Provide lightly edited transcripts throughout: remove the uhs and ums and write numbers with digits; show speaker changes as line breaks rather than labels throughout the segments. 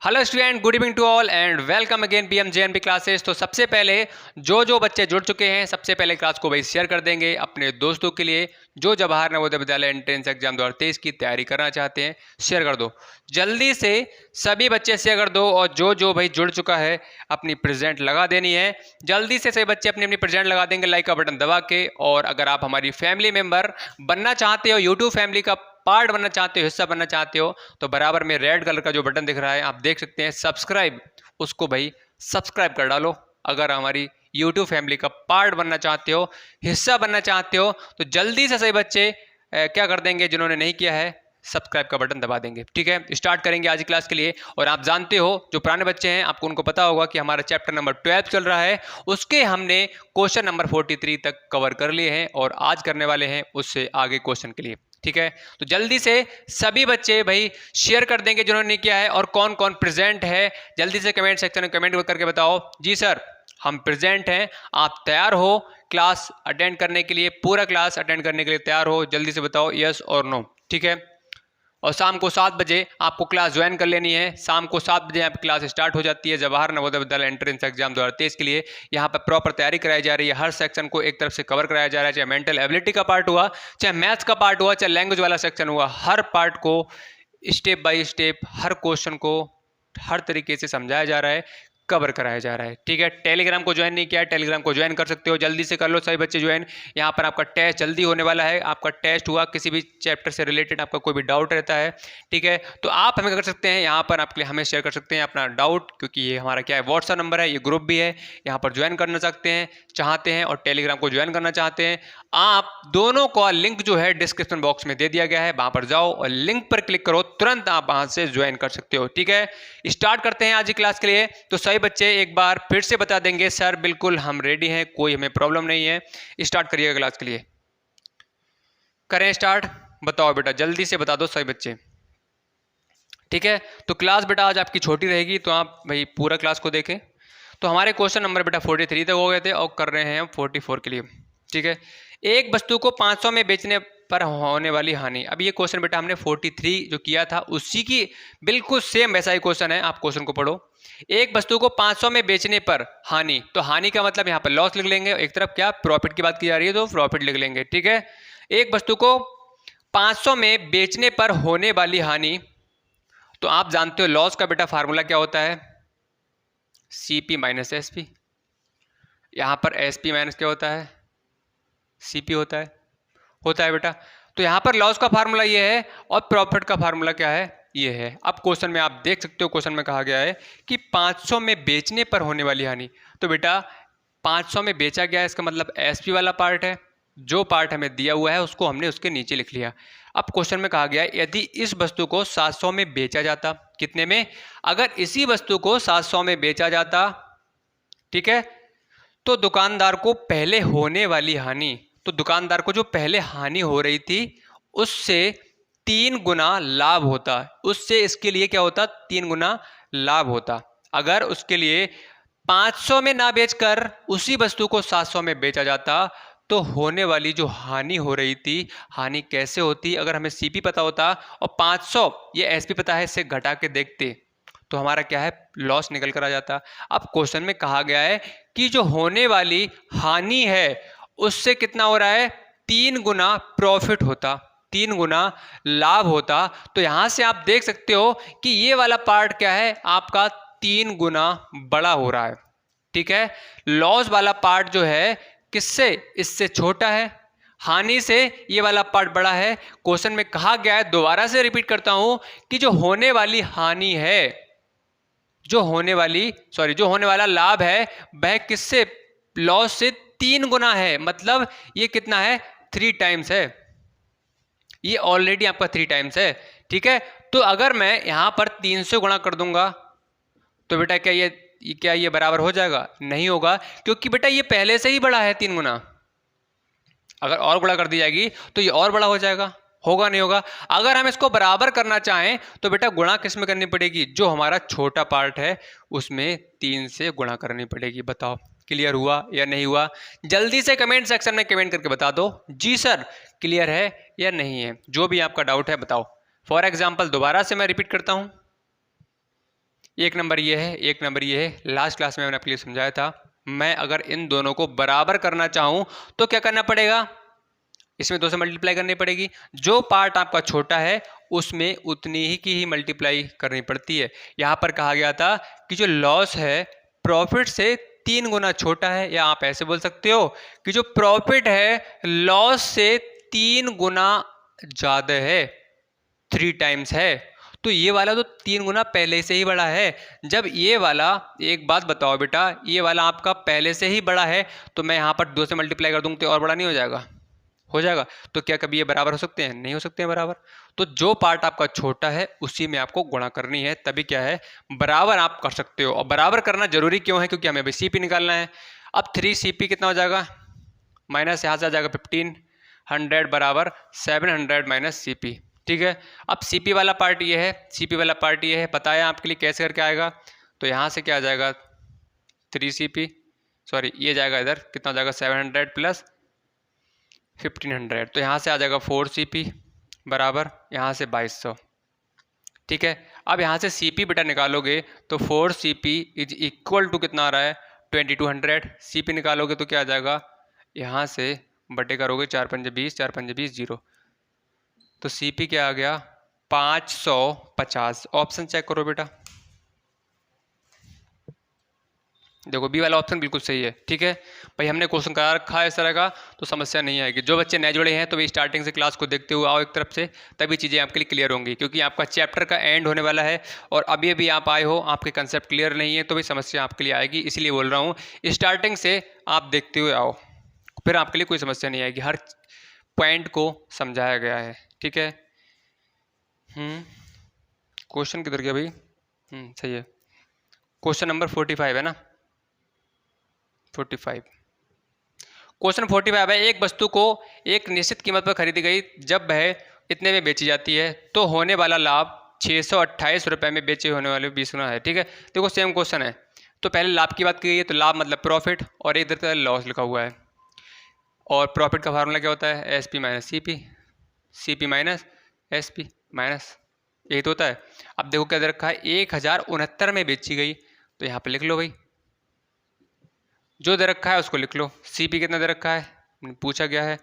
Hello student, good evening to all and welcome again PMJNP classes. तो सबसे पहले जो बच्चे जुड़ चुके हैं सबसे पहले क्लास को भाई शेयर कर देंगे अपने दोस्तों के लिए जो जवाहर नवोदय विद्यालय एंट्रेंस एग्जाम 2023 की तैयारी करना चाहते हैं। शेयर कर दो जल्दी से, सभी बच्चे शेयर कर दो। और जो भाई जुड़ चुका है अपनी प्रेजेंट लगा देनी है। जल्दी से सभी बच्चे अपनी अपनी प्रेजेंट लगा देंगे लाइक का बटन दबा के। और अगर आप हमारी फैमिली मेंबर बनना चाहते हो, यूट्यूब फैमिली का पार्ट बनना चाहते हो, हिस्सा बनना चाहते हो, तो बराबर में रेड कलर का जो बटन दिख रहा है आप देख सकते हैं सब्सक्राइब, उसको भाई सब्सक्राइब कर डालो। अगर हमारी यूट्यूब फैमिली का पार्ट बनना चाहते हो, हिस्सा बनना चाहते हो, तो जल्दी से सही बच्चे क्या कर देंगे, जिन्होंने नहीं किया है सब्सक्राइब का बटन दबा देंगे। ठीक है, स्टार्ट करेंगे आज की क्लास के लिए। और आप जानते हो जो पुराने बच्चे हैं आपको उनको पता होगा कि हमारा चैप्टर नंबर 12 चल रहा है, उसके हमने क्वेश्चन नंबर 43 तक कवर कर लिए हैं और आज करने वाले हैं उससे आगे क्वेश्चन के लिए। ठीक है, तो जल्दी से सभी बच्चे भाई शेयर कर देंगे जिन्होंने नहीं किया है। और कौन कौन प्रेजेंट है जल्दी से कमेंट सेक्शन में कमेंट करके बताओ। जी सर हम प्रेजेंट हैं, आप तैयार हो क्लास अटेंड करने के लिए, पूरा क्लास अटेंड करने के लिए तैयार हो, जल्दी से बताओ यस और नो। ठीक है, और शाम को 7 बजे आपको क्लास ज्वाइन कर लेनी है। शाम को 7 बजे यहाँ पे क्लास स्टार्ट हो जाती है जवाहर नवोदय विद्यालय एंट्रेंस एग्जाम 2023 के लिए। यहाँ पर प्रॉपर तैयारी कराई जा रही है, हर सेक्शन को एक तरफ से कवर कराया जा रहा है, चाहे मेंटल एबिलिटी का पार्ट हुआ, चाहे मैथ्स का पार्ट हुआ, चाहे लैंग्वेज वाला सेक्शन हुआ, हर पार्ट को step by step, her question को हर तरीके से समझाया जा रहा है, कवर कराया जा रहा है। ठीक है, टेलीग्राम को ज्वाइन नहीं किया है, टेलीग्राम को ज्वाइन कर सकते हो, जल्दी से कर लो सभी बच्चे ज्वाइन। यहाँ पर आपका टेस्ट जल्दी होने वाला है, आपका टेस्ट हुआ, किसी भी चैप्टर से रिलेटेड आपका कोई भी डाउट रहता है, ठीक है, तो आप हमें कर सकते हैं, यहाँ पर आपके लिए हमें शेयर कर सकते हैं अपना डाउट, क्योंकि ये हमारा क्या है व्हाट्सएप नंबर है, ये ग्रुप भी है, यहाँ पर ज्वाइन करना चाहते हैं और टेलीग्राम को ज्वाइन करना चाहते हैं। आप दोनों का लिंक जो है डिस्क्रिप्शन बॉक्स में दे दिया गया है, वहां पर जाओ और लिंक पर क्लिक करो, तुरंत आप वहां से ज्वाइन कर सकते हो। ठीक है, स्टार्ट करते हैं आज की क्लास के लिए। तो सही बच्चे एक बार फिर से बता देंगे सर बिल्कुल हम रेडी हैं, कोई हमें प्रॉब्लम नहीं है। स्टार्ट करिएगा क्लास के लिए, करें स्टार्ट। बताओ बेटा, जल्दी से बता दो सही बच्चे। ठीक है, तो क्लास बेटा आज आपकी छोटी रहेगी, तो आप भाई पूरा क्लास को देखें। तो हमारे क्वेश्चन नंबर बेटा 43 तक हो गए थे और कर रहे हैं हम 44 के लिए। ठीक है, एक वस्तु को 500 में बेचने पर होने वाली हानि। अब ये क्वेश्चन बेटा हमने 43 जो किया था उसी की बिल्कुल सेम वैसा ही क्वेश्चन है, आप क्वेश्चन को पढ़ो। एक वस्तु को 500 में बेचने पर हानि, तो हानि का मतलब यहाँ पर लॉस लिख लेंगे, एक तरफ क्या प्रॉफिट की बात की जा रही है तो प्रॉफिट लिख लेंगे। ठीक है, एक वस्तु को 500 में बेचने पर होने वाली हानि, तो आप जानते हो लॉस का बेटा फार्मूला क्या होता है, CP माइनस SP। यहाँ पर SP माइनस क्या होता है, CP होता है बेटा। तो यहाँ पर लॉस का फार्मूला ये है और प्रॉफिट का फार्मूला क्या है, ये है। अब क्वेश्चन में आप देख सकते हो, क्वेश्चन में कहा गया है कि 500 में बेचने पर होने वाली हानि, तो बेटा 500 में बेचा गया है, इसका मतलब SP वाला पार्ट है, जो पार्ट हमें दिया हुआ है उसको हमने उसके नीचे लिख लिया। अब क्वेश्चन में कहा गया है यदि इस वस्तु को 700 में बेचा जाता, कितने में, अगर इसी वस्तु को 700 में बेचा जाता, ठीक है, तो दुकानदार को पहले होने वाली हानि, तो दुकानदार को जो पहले हानि हो रही थी उससे 3 गुना लाभ होता, उससे इसके लिए क्या होता, 3 गुना लाभ होता। अगर उसके लिए 500 में ना बेचकर उसी वस्तु को 700 में बेचा जाता, तो होने वाली जो हानि हो रही थी, हानि कैसे होती, अगर हमें CP पता होता और 500 ये SP पता है, इससे घटा के देखते तो हमारा क्या है लॉस निकल कर आ जाता। अब क्वेश्चन में कहा गया है कि जो होने वाली हानि है उससे कितना हो रहा है, 3 गुना प्रॉफिट होता, 3 गुना लाभ होता। तो यहां से आप देख सकते हो कि ये वाला पार्ट क्या है आपका 3 गुना बड़ा हो रहा है। ठीक है, लॉस वाला पार्ट जो है किससे, इससे छोटा है, हानि से ये वाला पार्ट बड़ा है। क्वेश्चन में कहा गया है, दोबारा से रिपीट करता हूं, कि जो होने वाली हानि है, जो होने वाला लाभ है वह किससे, लॉस से 3 गुना है, मतलब ये कितना है 3 टाइम्स है, ये ऑलरेडी आपका 3 टाइम्स है। ठीक है, तो अगर मैं यहां पर 3 से गुणा कर दूंगा तो बेटा क्या ये बराबर हो जाएगा, नहीं होगा, क्योंकि बेटा ये पहले से ही बड़ा है 3 गुना। अगर और गुणा कर दी जाएगी तो ये और बड़ा हो जाएगा, होगा नहीं होगा। अगर हम इसको बराबर करना चाहें तो बेटा गुणा किस में करनी पड़ेगी, जो हमारा छोटा पार्ट है उसमें 3 से गुणा करनी पड़ेगी। बताओ क्लियर हुआ या नहीं हुआ, जल्दी से कमेंट सेक्शन में कमेंट करके बता दो जी सर क्लियर है या नहीं है, जो भी आपका डाउट है बताओ। फॉर एग्जाम्पल दोबारा से मैं रिपीट करता हूं, एक नंबर ये है, एक नंबर ये है। लास्ट क्लास में मैंने आपके लिए समझाया था, मैं अगर इन दोनों को बराबर करना चाहूँ तो क्या करना पड़ेगा, इसमें 2 से मल्टीप्लाई करनी पड़ेगी। जो पार्ट आपका छोटा है उसमें उतनी ही की ही मल्टीप्लाई करनी पड़ती है। यहाँ पर कहा गया था कि जो लॉस है प्रॉफिट से 3 गुना छोटा है, या आप ऐसे बोल सकते हो कि जो प्रॉफिट है लॉस से 3 गुना ज़्यादा है, 3 टाइम्स है। तो ये वाला तो 3 गुना पहले से ही बड़ा है। जब ये वाला, एक बात बताओ बेटा, ये वाला आपका पहले से ही बड़ा है तो मैं यहाँ पर 2 से मल्टीप्लाई कर दूंगा तो और बड़ा नहीं हो जाएगा? हो जाएगा। तो क्या कभी ये बराबर हो सकते हैं? नहीं हो सकते हैं बराबर। तो जो पार्ट आपका छोटा है उसी में आपको गुणा करनी है, तभी क्या है बराबर आप कर सकते हो। और बराबर करना जरूरी क्यों है? क्योंकि हमें अभी सीपी निकालना है। अब 3CP कितना हो जाएगा, माइनस यहाँ से आ जाएगा 1500 बराबर 700 माइनस CP। ठीक है, अब CP वाला पार्ट ये है, CP वाला पार्ट ये है, बताया आपके लिए कैसे करके आएगा। तो यहाँ से क्या आ जाएगा 3CP, सॉरी ये जाएगा इधर, कितना हो जाएगा 700 प्लस 1500, तो यहाँ से आ जाएगा 4CP बराबर यहाँ से 2200। ठीक है, अब यहाँ से CP बेटा निकालोगे तो 4CP इज इक्वल टू कितना आ रहा है 2200। CP निकालोगे तो क्या आ जाएगा, यहाँ से बटे करोगे 4 पंजे 20, 4 पंजे 20 0, तो CP क्या आ गया 550। ऑप्शन चेक करो बेटा, देखो बी वाला ऑप्शन बिल्कुल सही है। ठीक है भाई, हमने क्वेश्चन करा रखा है इस तरह का, तो समस्या नहीं आएगी। जो बच्चे नए जुड़े हैं तो वे स्टार्टिंग से क्लास को देखते हुए आओ एक तरफ से, तभी चीज़ें आपके लिए क्लियर होंगी, क्योंकि आपका चैप्टर का एंड होने वाला है और अभी अभी आप आए हो, आपके कंसेप्ट क्लियर नहीं है, तो भी समस्या आपके लिए आएगी। इसलिए बोल रहा हूँ स्टार्टिंग से आप देखते हुए आओ, फिर आपके लिए कोई समस्या नहीं आएगी, हर पॉइंट को समझाया गया है। ठीक है, क्वेश्चन किधर गया भाई? सही है, क्वेश्चन नंबर 45 है ना, 45। क्वेश्चन 45 है, एक वस्तु को एक निश्चित कीमत पर खरीदी गई, जब वह इतने में बेची जाती है तो होने वाला लाभ 628 रुपये में बेचे होने वाले 20 गुना है। ठीक है, देखो सेम क्वेश्चन है, तो पहले लाभ की बात की गई है, तो लाभ मतलब प्रॉफिट, और इधर लॉस लिखा हुआ है। और प्रॉफिट का फार्मूला क्या होता है, SP minus CP, CP minus SP minus, यही तो होता है। अब देखो क्या दे रखा है 1069 में बेची गई, तो यहाँ पे लिख लो भाई, जो दे रखा है उसको लिख लो। CP कितना दे रखा है पूछा गया है,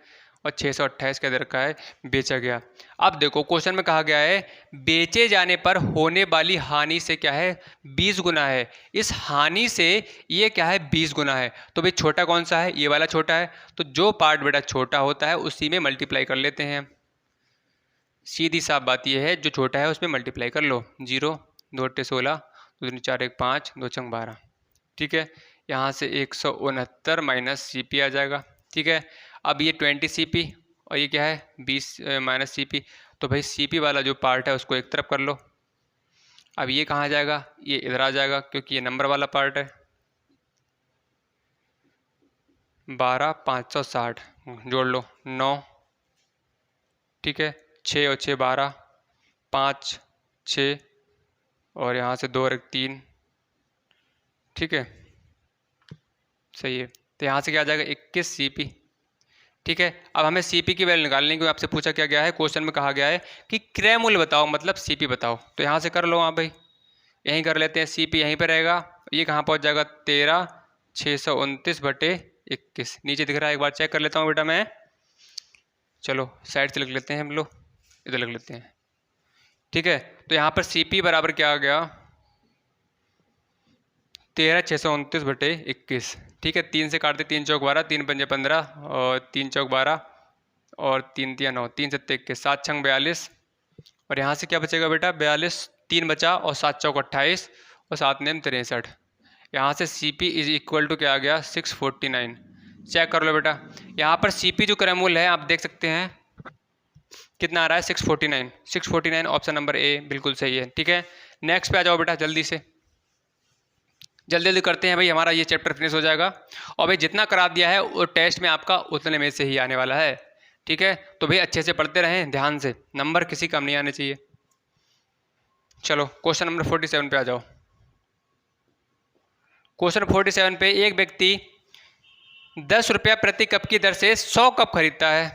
और 628 क्या दे रखा है बेचा गया। अब देखो क्वेश्चन में कहा गया है बेचे जाने पर होने वाली हानि से क्या है 20 गुना है, इस हानि से ये क्या है 20 गुना है। तो भाई छोटा कौन सा है, ये वाला छोटा है, तो जो पार्ट बेटा छोटा होता है उसी में मल्टीप्लाई कर लेते हैं। सीधी साफ बात यह है, जो छोटा है उसमें मल्टीप्लाई कर लो। 0 2 8 16, 2 4 1 5, 2 6 12। ठीक है, यहाँ से 169 माइनस CP आ जाएगा। ठीक है, अब ये 20CP और ये क्या है 20 माइनस CP, तो भाई CP वाला जो पार्ट है उसको एक तरफ कर लो। अब ये कहाँ जाएगा, ये इधर आ जाएगा, क्योंकि ये नंबर वाला पार्ट है। 12 560 जोड़ लो 9। ठीक है, 6 और 6 12, 5 6 और यहाँ से 2 और 1 3। ठीक है, सही है, तो यहाँ से क्या आ जाएगा 21 CP। ठीक है, अब हमें CP की वैल्यू निकालनी है, क्योंकि आपसे पूछा क्या गया है, क्वेश्चन में कहा गया है कि क्रय मूल्य बताओ, मतलब CP बताओ। तो यहाँ से कर लो आप भाई, यहीं कर लेते हैं, CP यहीं पर रहेगा, ये कहाँ पहुँच जाएगा 13 629 बटे 21, नीचे दिख रहा है, एक बार चेक कर लेता हूँ बेटा मैं। चलो साइड से लिख लेते हैं हम लोग, इधर लिख लेते हैं। ठीक है, तो यहाँ पर CP बराबर क्या आ गया 13 629 बटे 21। ठीक है, 3 से काटते 3 चौक 12, 3 पंजे 15 और 3 चौक 12 और 3 तिया 9, 3 7 21, 7 छंग 42, और यहाँ से क्या बचेगा बेटा 42, 3 बचा और 7 चौक 28 और 7 नेम 63। यहाँ से CP इज इक्वल टू क्या आ गया 649। चेक कर लो बेटा, यहाँ पर CP जो क्रय मूल्य है आप देख सकते हैं कितना आ रहा है 649। 649 ऑप्शन नंबर A बिल्कुल सही है। ठीक है, नेक्स्ट पे आ जाओ बेटा, जल्दी से जल्दी जल्दी करते हैं भाई, हमारा ये चैप्टर फिनिश हो जाएगा। और भाई जितना करा दिया है वो टेस्ट में आपका उतने में से ही आने वाला है। ठीक है, तो भाई अच्छे से पढ़ते रहें ध्यान से, नंबर किसी कम नहीं आने चाहिए। चलो क्वेश्चन नंबर 47 पे आ जाओ। क्वेश्चन 47 पे एक व्यक्ति 10 रुपया प्रति कप की दर से 100 कप खरीदता है।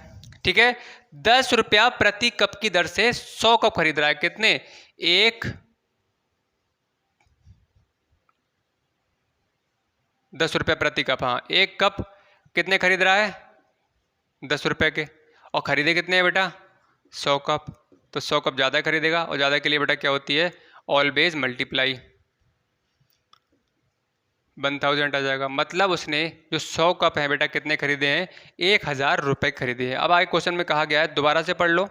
ठीक है, 10 रुपया प्रति कप की दर से 100 कप खरीद रहा है, कितने 1 10 रुपये प्रति कप। हाँ, एक कप कितने खरीद रहा है? 10 रुपये के। और खरीदे कितने हैं बेटा? 100 कप। तो 100 कप ज़्यादा खरीदेगा, और ज़्यादा के लिए बेटा क्या होती है? Always multiply. 1000 आ जाएगा। मतलब उसने जो 100 कप हैं बेटा कितने खरीदे हैं? 1000 रुपये खरीदे हैं। अब आगे क्वेश्चन में कहा गया है, दोबारा से पढ़ लो।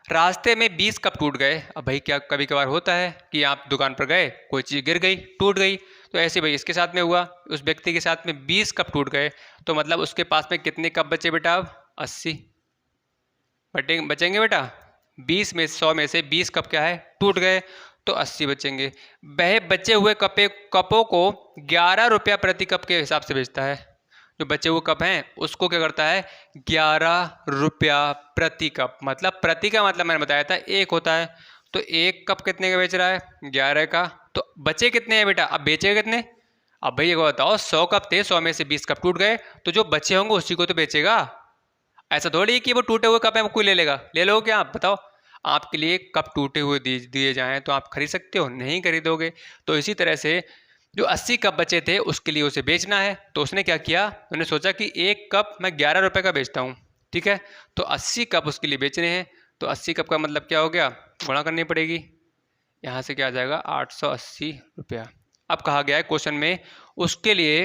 रास्ते में 20 कप टूट गए। अब भाई क्या कभी कभार होता है कि आप दुकान पर गए, कोई चीज़ गिर गई, टूट गई, तो ऐसे भाई इसके साथ में हुआ, उस व्यक्ति के साथ में 20 कप टूट गए। तो मतलब उसके पास में कितने कप बचे बेटा? अब 80 बचेंगे बेटा। 20 में 100 में से 20 कप क्या है? टूट गए, तो 80 बचेंगे। वह बचे हुए कपों को 11 रुपया प्रति कप के हिसाब से बेचता है। जो बचे हुए कप हैं उसको क्या करता है? 11 रुपया प्रति कप। मतलब प्रति का मतलब मैंने बताया था एक होता है, तो एक कप कितने का बेच रहा है? 11 का। तो बचे कितने हैं बेटा? अब बेचेगा कितने? अब भाई ये बताओ, 100 कप थे, 100 में से 20 कप टूट गए, तो जो बचे होंगे उसी को तो बेचेगा। ऐसा थोड़ी है कि वो टूटे हुए कप है वो कोई ले लेगा। ले लो क्या आप? बताओ, आपके लिए कप टूटे हुए दिए जाएं तो आप खरीद सकते हो? नहीं खरीदोगे। तो इसी तरह से जो 80 कप बचे थे उसके लिए उसे बेचना है, तो उसने क्या किया? उन्होंने सोचा कि एक कप मैं 11 रुपये का बेचता हूँ, ठीक है, तो 80 कप उसके लिए बेचने हैं। तो 80 कप का मतलब क्या हो गया? गुणा करनी पड़ेगी। यहाँ से क्या आ जाएगा? 880 रुपया। अब कहा गया है क्वेश्चन में उसके लिए,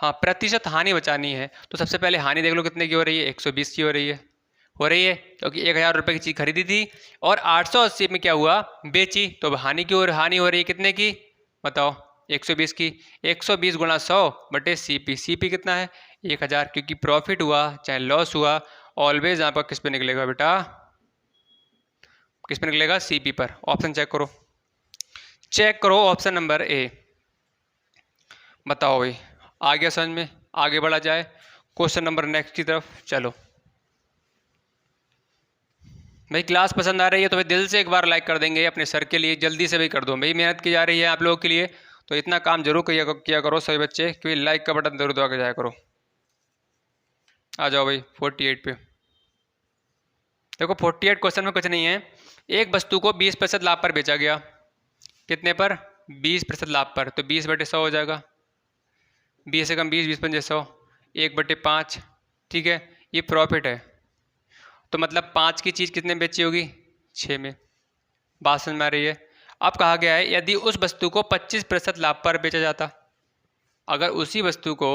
हाँ, प्रतिशत हानि बचानी है। तो सबसे पहले हानि देख लो कितने की हो रही है? 120 की हो रही है, क्योंकि 1000 रुपये की चीज़ खरीदी थी और 880 में क्या हुआ? बेची। तो अब हानि हानि हो रही है कितने की? बताओ। 120 की। 120 गुणा 100 बटे सीपी। सीपी कितना है? 1000। क्योंकि प्रॉफिट हुआ चाहे लॉस हुआ, ऑलवेज आपका किस पे निकलेगा बेटा? किस पे निकलेगा? सीपी पर। ऑप्शन चेक करो, चेक करो ऑप्शन नंबर ए। बताओ भाई, आ गया समझ में? आगे बढ़ा जाए क्वेश्चन नंबर नेक्स्ट की तरफ। चलो भाई, क्लास पसंद आ रही है तो भाई दिल से एक बार लाइक कर देंगे अपने सर के लिए, जल्दी से भी कर दो भाई, मेहनत की जा रही है आप लोगों के लिए, तो इतना काम जरूर किया करो सभी बच्चे, क्योंकि लाइक का बटन जरूर दबा के जाया करो। आ जाओ भाई 48 पे। देखो 48 क्वेश्चन में कुछ नहीं है। एक वस्तु को 20% लाभ पर बेचा गया। कितने पर? 20% लाभ पर। तो 20/100 हो जाएगा। 20 से कम 20, 20×100, 1/5। ठीक है, ये प्रॉफिट है। तो मतलब 5 की चीज़ कितने में बेची होगी? 6 में। बात समझ में आ रही है? अब कहा गया है यदि उस वस्तु को 25% लाभ पर बेचा जाता, अगर उसी वस्तु को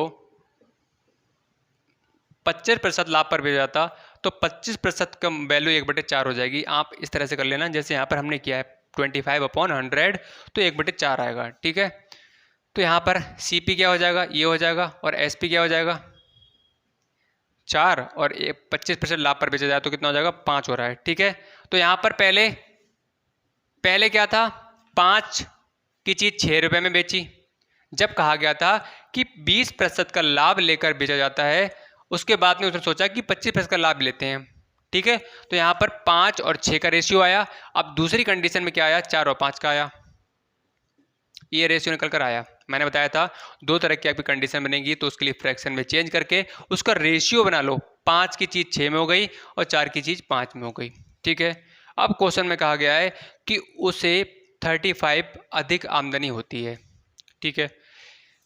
25% लाभ पर बेचा जाता तो 25% का वैल्यू 1/4 हो जाएगी। आप इस तरह से कर लेना जैसे यहाँ पर हमने किया है, 25/100, तो 1/4 आएगा। ठीक है, तो यहाँ पर CP क्या हो जाएगा? ये हो जाएगा, और SP क्या हो जाएगा? 4, और 25% लाभ पर बेचा जाए तो कितना हो जाएगा? 5 हो रहा है। ठीक है, तो यहाँ पर पहले क्या था? 5 की चीज़ 6 रुपये में बेची। जब कहा गया था कि 20% का लाभ लेकर बेचा जाता है, उसके बाद में उसने सोचा कि 25% का लाभ लेते हैं। ठीक है, तो यहाँ पर 5 और 6 का रेशियो आया। अब दूसरी कंडीशन में क्या आया? 4 और 5 का आया। ये रेशियो निकल कर आया। मैंने बताया था दो तरह की आपकी कंडीशन बनेगी, तो उसके लिए फ्रैक्शन में चेंज करके उसका रेशियो बना लो। 5 की चीज़ 6 में हो गई और 4 की चीज़ 5 में हो गई। ठीक है, अब क्वेश्चन में कहा गया है कि उसे 35 अधिक आमदनी होती है। ठीक है,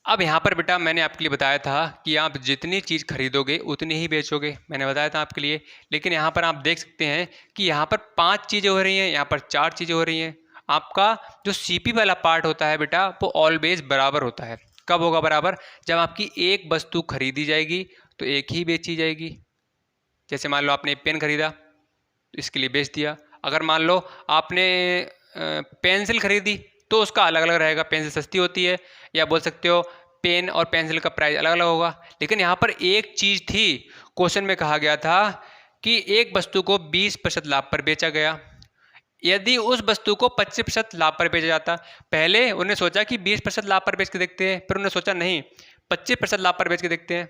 अब यहाँ पर बेटा मैंने आपके लिए बताया था कि आप जितनी चीज़ खरीदोगे उतनी ही बेचोगे, मैंने बताया था आपके लिए। लेकिन यहाँ पर आप देख सकते हैं कि यहाँ पर 5 चीज़ें हो रही हैं, यहाँ पर 4 चीज़ें हो रही हैं। आपका जो CP वाला पार्ट होता है बेटा वो ऑलवेज बराबर होता है। कब होगा बराबर? जब आपकी एक वस्तु खरीदी जाएगी तो एक ही बेची जाएगी। जैसे मान लो आपने पेन खरीदा, इसके लिए बेच दिया। अगर मान लो आपने पेंसिल खरीदी तो उसका अलग अलग रहेगा, पेंसिल सस्ती होती है, या बोल सकते हो पेन और पेंसिल का प्राइस अलग अलग होगा। लेकिन यहाँ पर एक चीज़ थी, क्वेश्चन में कहा गया था कि एक वस्तु को 20% लाभ पर बेचा गया। यदि उस वस्तु को 25% लाभ पर बेचा जाता, पहले उन्होंने सोचा कि 20% लाभ पर बेच के देखते हैं, फिर उन्होंने सोचा नहीं 25% लाभ पर बेच के देखते हैं।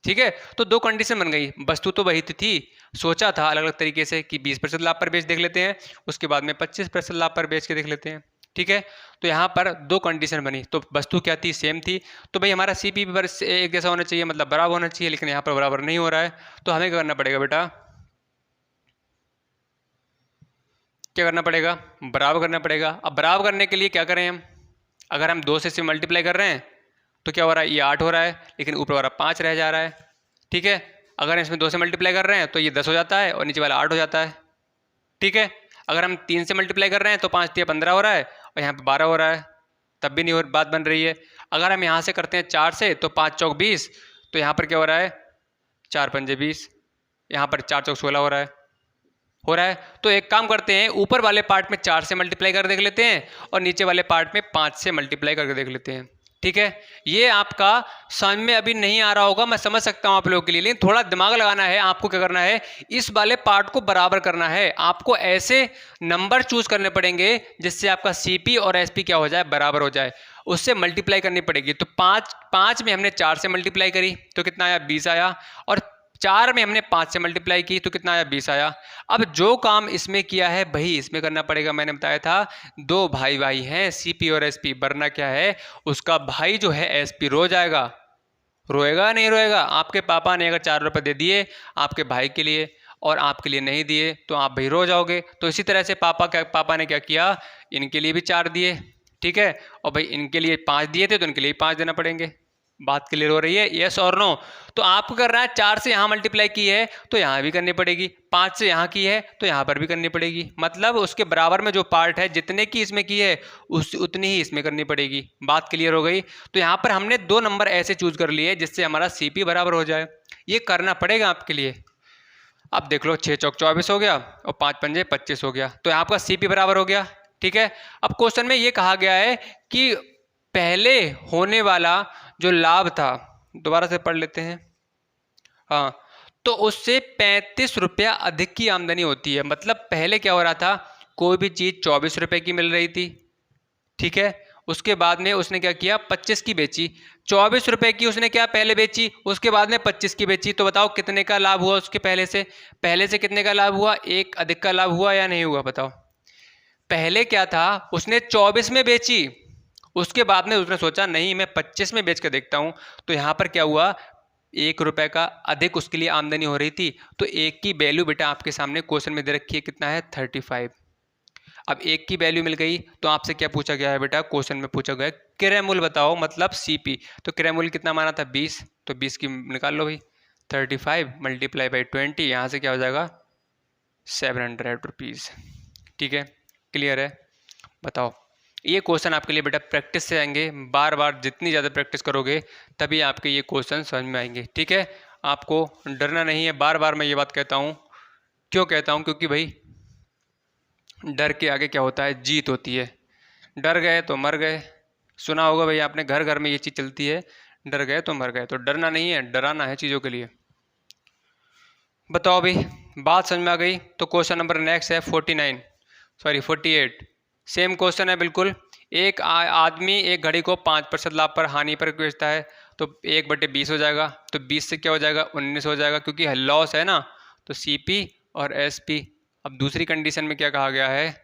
ठीक है, तो दो कंडीशन बन गई। वस्तु तो वही थी, सोचा था अलग अलग तरीके से कि 20% लाभ पर बेच देख लेते हैं, उसके बाद में 25% लाभ पर बेच के देख लेते हैं। ठीक है, तो यहाँ पर दो कंडीशन बनी, तो वस्तु क्या थी? सेम थी। तो भाई हमारा CP भी एक जैसा होना चाहिए, मतलब बराबर होना चाहिए, लेकिन यहाँ पर बराबर नहीं हो रहा है। तो हमें क्या करना पड़ेगा बेटा? क्या करना पड़ेगा? बराबर करना पड़ेगा। अब बराबर करने के लिए क्या करें हम? अगर हम 2 से इसे मल्टीप्लाई कर रहे हैं तो क्या हो रहा है, ये 8 हो रहा है, लेकिन ऊपर वाला 5 रह जा रहा है। ठीक है, अगर इसमें 2 से मल्टीप्लाई कर रहे हैं तो ये 10 हो जाता है और नीचे वाला 8 हो जाता है। ठीक है, अगर हम 3 से मल्टीप्लाई कर रहे हैं तो 5 तिया 15 हो रहा है और यहाँ पे 12 हो रहा है, तब भी नहीं हो बात बन रही है। अगर हम यहाँ से करते हैं 4 से तो 5 चौक 20, तो यहाँ पर क्या हो रहा है, 4 पंजे 20, यहाँ पर 4 चौक 16 हो रहा है। तो एक काम करते हैं, ऊपर वाले पार्ट में 4 से मल्टीप्लाई कर देख लेते हैं और नीचे वाले पार्ट में 5 से मल्टीप्लाई करके देख लेते हैं। ठीक है, ये आपका समझ में अभी नहीं आ रहा होगा, मैं समझ सकता हूं आप लोगों के लिए, लेकिन थोड़ा दिमाग लगाना है। आपको क्या करना है, इस वाले पार्ट को बराबर करना है। आपको ऐसे नंबर चूज करने पड़ेंगे जिससे आपका सीपी और एसपी क्या हो जाए, बराबर हो जाए, उससे मल्टीप्लाई करनी पड़ेगी। तो 5 में हमने 4 से मल्टीप्लाई करी तो कितना आया, 20 आया, और 4 में हमने 5 से मल्टीप्लाई की तो कितना आया, 20 आया। अब जो काम इसमें किया है वही इसमें करना पड़ेगा। मैंने बताया था 2 भाई भाई हैं, सीपी और एसपी, वरना क्या है, उसका भाई जो है एसपी रो जाएगा। रोएगा नहीं रोएगा? आपके पापा ने अगर 4 रुपये दे दिए आपके भाई के लिए और आपके लिए नहीं दिए तो आप भाई रो जाओगे। तो इसी तरह से पापा ने क्या किया, इनके लिए भी 4 दिए। ठीक है, और भाई इनके लिए 5 दिए थे तो इनके लिए 5 देना पड़ेंगे। बात क्लियर हो रही है, यस और नो? तो आपको करना है, 4 से यहाँ मल्टीप्लाई की है तो यहाँ भी करनी पड़ेगी, 5 से यहाँ की है तो यहाँ पर भी करनी पड़ेगी। मतलब उसके बराबर में जो पार्ट है, जितने की इसमें की है उतनी ही इसमें करनी पड़ेगी। बात क्लियर हो गई? तो यहाँ पर हमने 2 नंबर ऐसे चूज कर लिए जिससे हमारा सीपी बराबर हो जाए। ये करना पड़ेगा आपके लिए। अब देख लो, 6 चौक 24 हो गया और 5 पंजे 25 हो गया, तो आपका सीपी बराबर हो गया। ठीक है, अब क्वेश्चन में ये कहा गया है कि पहले होने वाला जो लाभ था, दोबारा से पढ़ लेते हैं। हाँ, तो उससे 35 रुपया अधिक की आमदनी होती है। मतलब पहले क्या हो रहा था, कोई भी चीज़ 24 रुपये की मिल रही थी। ठीक है, उसके बाद में उसने क्या किया, 25 की बेची। 24 रुपये की उसने क्या पहले बेची, उसके बाद में 25 की बेची। तो बताओ कितने का लाभ हुआ उसके पहले से कितने का लाभ हुआ, एक अधिक का लाभ हुआ या नहीं हुआ? बताओ। पहले क्या था, उसने 24 में बेची, उसके बाद में उसने सोचा नहीं मैं 25 में बेच कर देखता हूं, तो यहां पर क्या हुआ, 1 रुपए का अधिक उसके लिए आमदनी हो रही थी। तो एक की वैल्यू बेटा आपके सामने क्वेश्चन में दे रखी है, कितना है, 35। अब एक की वैल्यू मिल गई तो आपसे क्या पूछा गया है बेटा, क्वेश्चन में पूछा गया है क्रय मूल्य बताओ, मतलब सीपी। तो क्रय मूल्य कितना माना था, 20, तो 20 की निकाल लो भाई, 35 मल्टीप्लाई बाई 20, यहाँ से क्या हो जाएगा, 700 रुपीज़। ठीक है, क्लियर है? बताओ, ये क्वेश्चन आपके लिए बेटा प्रैक्टिस से आएंगे, बार बार जितनी ज़्यादा प्रैक्टिस करोगे तभी आपके ये क्वेश्चन समझ में आएंगे। ठीक है, आपको डरना नहीं है। बार बार मैं ये बात कहता हूँ, क्यों कहता हूँ, क्योंकि भाई डर के आगे क्या होता है, जीत होती है। डर गए तो मर गए, सुना होगा भाई आपने, घर घर में ये चीज़ चलती है, डर गए तो मर गए। तो डरना नहीं है, डराना है चीज़ों के लिए। बताओ भाई, बात समझ में आ गई? तो क्वेश्चन नंबर नेक्स्ट है 48। सेम क्वेश्चन है बिल्कुल। एक आदमी एक घड़ी को 5% लाभ पर हानि पर बेचता है, तो 1/20 हो जाएगा। तो 20 से क्या हो जाएगा, 19 हो जाएगा, क्योंकि लॉस है ना। तो सीपी और एसपी। अब दूसरी कंडीशन में क्या कहा गया है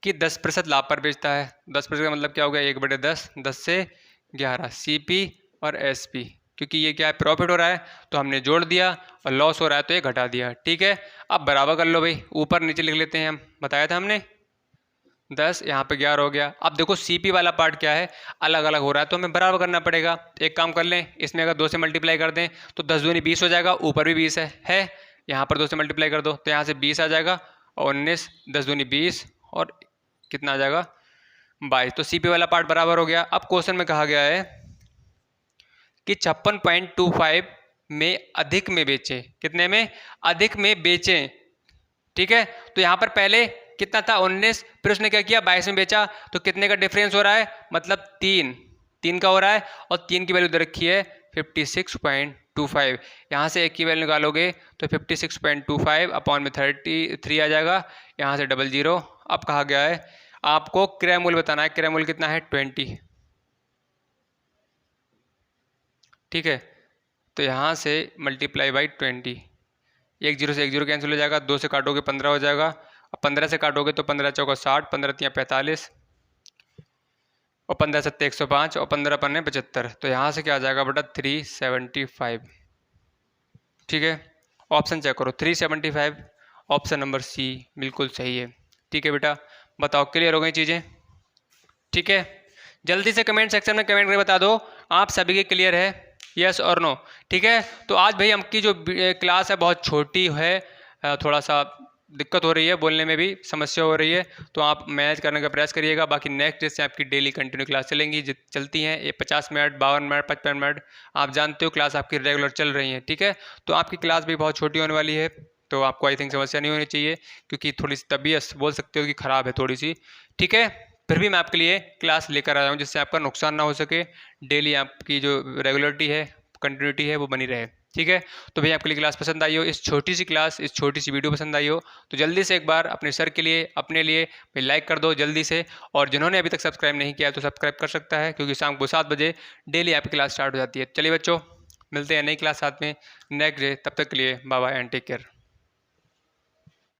कि 10% लाभ पर बेचता है। 10% का मतलब क्या हो गया, 1/10, 10 से 11, सीपी और एसपी। क्योंकि ये क्या है, प्रॉफिट हो रहा है तो हमने जोड़ दिया, और लॉस हो रहा है तो ये घटा दिया। ठीक है, अब बराबर कर लो भाई, ऊपर नीचे लिख लेते हैं हम, बताया था हमने। 10 यहाँ पे 11 हो गया। अब देखो सीपी वाला पार्ट क्या है, अलग अलग हो रहा है तो हमें बराबर करना पड़ेगा। एक काम कर लें, इसमें अगर 2 से मल्टीप्लाई कर दें तो 10 दूनी 20 हो जाएगा, ऊपर भी 20 है। यहाँ पर 2 से मल्टीप्लाई कर दो तो यहाँ से 20 आ जाएगा, और 19, 10 दूनी 20, और कितना आ जाएगा, 22। तो सीपी वाला पार्ट बराबर हो गया। अब क्वेश्चन में कहा गया है कि 56.25 में अधिक में बेचें। कितने में, अधिक में बेचें। ठीक है, तो यहाँ पर पहले कितना था, 19, फिर उसने क्या किया, 22 में बेचा, तो कितने का डिफरेंस हो रहा है, मतलब 3 का हो रहा है, और 3 की वैल्यू दे रखी है 56.25। यहाँ से एक की वैल्यू निकालोगे तो 56.25 अपॉन में 33 आ जाएगा, यहाँ से 00। अब कहा गया है आपको क्रय मूल्य बताना है, क्रय मूल्य कितना है, 20। ठीक है, तो यहाँ से मल्टीप्लाई बाई 20, 1 0 से 1 0 कैंसिल हो जाएगा, 2 से काटोगे 15 हो जाएगा, अब 15 से काटोगे तो 15 चौका 60, 15 तियाँ 45, और 15 सत्ते 105, और 15 पन्ने 75। तो यहाँ से क्या आ जाएगा बेटा, 375। ठीक है, ऑप्शन चेक करो, 375, ऑप्शन नंबर सी बिल्कुल सही है। ठीक है बेटा, बताओ क्लियर हो गई चीज़ें? ठीक है, जल्दी से कमेंट सेक्शन में कमेंट करके बता दो आप सभी के क्लियर है, यस और नो। ठीक है, तो आज भाई हमकी जो क्लास है बहुत छोटी है, थोड़ा सा दिक्कत हो रही है, बोलने में भी समस्या हो रही है, तो आप मैनेज करने का प्रयास करिएगा। बाकी नेक्स्ट डे से आपकी डेली कंटिन्यू क्लास चलेंगी, चलती हैं ये 50 मिनट, 52 मिनट, 55 मिनट, आप जानते हो क्लास आपकी रेगुलर चल रही है। ठीक है, तो आपकी क्लास भी बहुत छोटी होने वाली है, तो आपको आई थिंक समस्या नहीं होनी चाहिए, क्योंकि थोड़ी सी तबीयत बोल सकते हो कि ख़राब है थोड़ी सी। ठीक है, फिर भी मैं आपके लिए क्लास लेकर आया हूँ जिससे आपका नुकसान ना हो सके, डेली आपकी जो रेगुलरिटी है, कंटिन्यूटी है, वो बनी रहे। ठीक है, तो भैया आपके लिए क्लास पसंद आई हो, इस छोटी सी क्लास, इस छोटी सी वीडियो पसंद आई हो, तो जल्दी से एक बार अपने सर के लिए, अपने लिए भाई लाइक कर दो जल्दी से। और जिन्होंने अभी तक सब्सक्राइब नहीं किया तो सब्सक्राइब कर सकता है, क्योंकि शाम को 7 बजे डेली आपकी क्लास स्टार्ट हो जाती है। चलिए बच्चों, मिलते हैं नई क्लास साथ में नेक्स्ट डे, तब तक के लिए bye bye and take care.